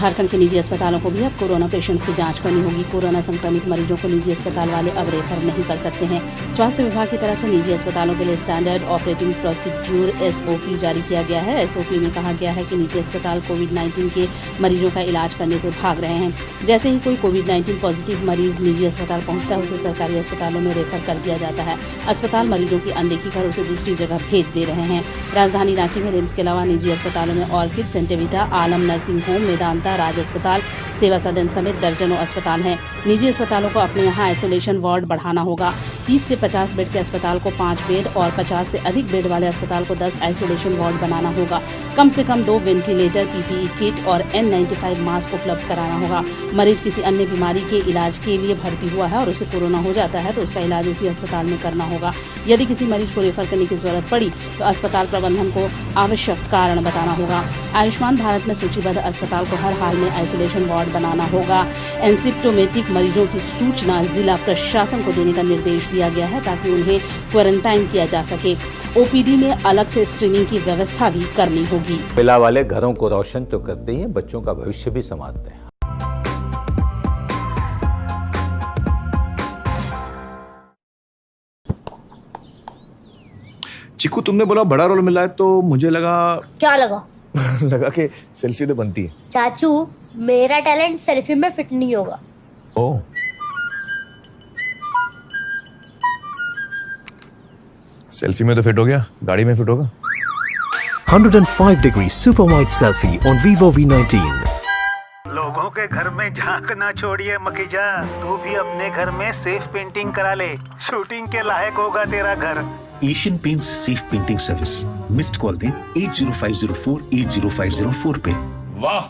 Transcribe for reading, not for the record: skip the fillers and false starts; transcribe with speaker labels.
Speaker 1: झारखंड के निजी अस्पतालों को भी अब कोरोना पेशेंट्स की जांच करनी होगी। कोरोना संक्रमित मरीजों को निजी अस्पताल वाले अब रेफर नहीं कर सकते हैं। स्वास्थ्य विभाग की तरफ से निजी अस्पतालों के लिए स्टैंडर्ड ऑपरेटिंग प्रोसीड्यूर SOP जारी किया गया है। SOP में कहा गया है कि निजी अस्पताल कोविड-19 के मरीजों का इलाज करने से भाग रहे हैं। जैसे ही कोई कोविड-19 पॉजिटिव मरीज निजी अस्पताल पहुंचता है, उसे सरकारी अस्पतालों में रेफर कर दिया जाता है। अस्पताल मरीजों की अनदेखी कर उसे दूसरी जगह भेज दे रहे हैं। राजधानी रांची में रिम्स के अलावा निजी अस्पतालों में ऑर्किड, सेंटेविटा, आलम नर्सिंग होम, मेदांता, राज अस्पताल, सेवा सदन समेत दर्जनों अस्पताल हैं। निजी अस्पतालों को अपने यहाँ आइसोलेशन वार्ड बढ़ाना होगा। 30 से 50 बेड के अस्पताल को 5 बेड और 50 से अधिक बेड वाले अस्पताल को 10 आइसोलेशन वार्ड बनाना होगा। कम से कम 2 वेंटिलेटर, PPE किट और N95 मास्क उपलब्ध कराना होगा। मरीज किसी अन्य बीमारी के इलाज के लिए भर्ती हुआ है और उसे कोरोना हो जाता है तो उसका इलाज उसी अस्पताल में करना होगा। यदि किसी मरीज को रेफर करने की जरूरत पड़ी तो अस्पताल प्रबंधन को आवश्यक कारण बताना होगा। आयुष्मान भारत में सूचीबद्ध अस्पताल को हर हाल में आइसोलेशन वार्ड बनाना होगा। एसिम्प्टोमेटिक मरीजों की सूचना जिला प्रशासन को देने का निर्देश दिया गया है ताकि उन्हें क्वारंटाइन किया जा सके। OPD में अलग से स्क्रीनिंग की व्यवस्था भी करनी होगी।
Speaker 2: महिला वाले घरों को रोशन तो करते ही हैं, बच्चों का भविष्य भी संवारते हैं।
Speaker 3: चिकू, तुमने बोला बड़ा रोल मिला है तो मुझे लगा।
Speaker 4: क्या लगा?
Speaker 3: लगा कि सेल्फी तो बनती है।
Speaker 4: चाचू, मेरा टैलेंट सेल्फी में फिट नहीं होगा।
Speaker 3: ओह, सेल्फी में तो फिट हो गया, गाड़ी में फिट होगा।
Speaker 5: 105 degree super wide selfie on Vivo V19।
Speaker 6: लोगों के घर में झांकना छोड़िए मखीजा, तू भी अपने घर में सेफ पेंटिंग करा ले। शूटिंग के लायक होगा तेरा घर।
Speaker 7: Asian paints safe painting service. Missed call दें 80504 80504 पे।
Speaker 8: वाह।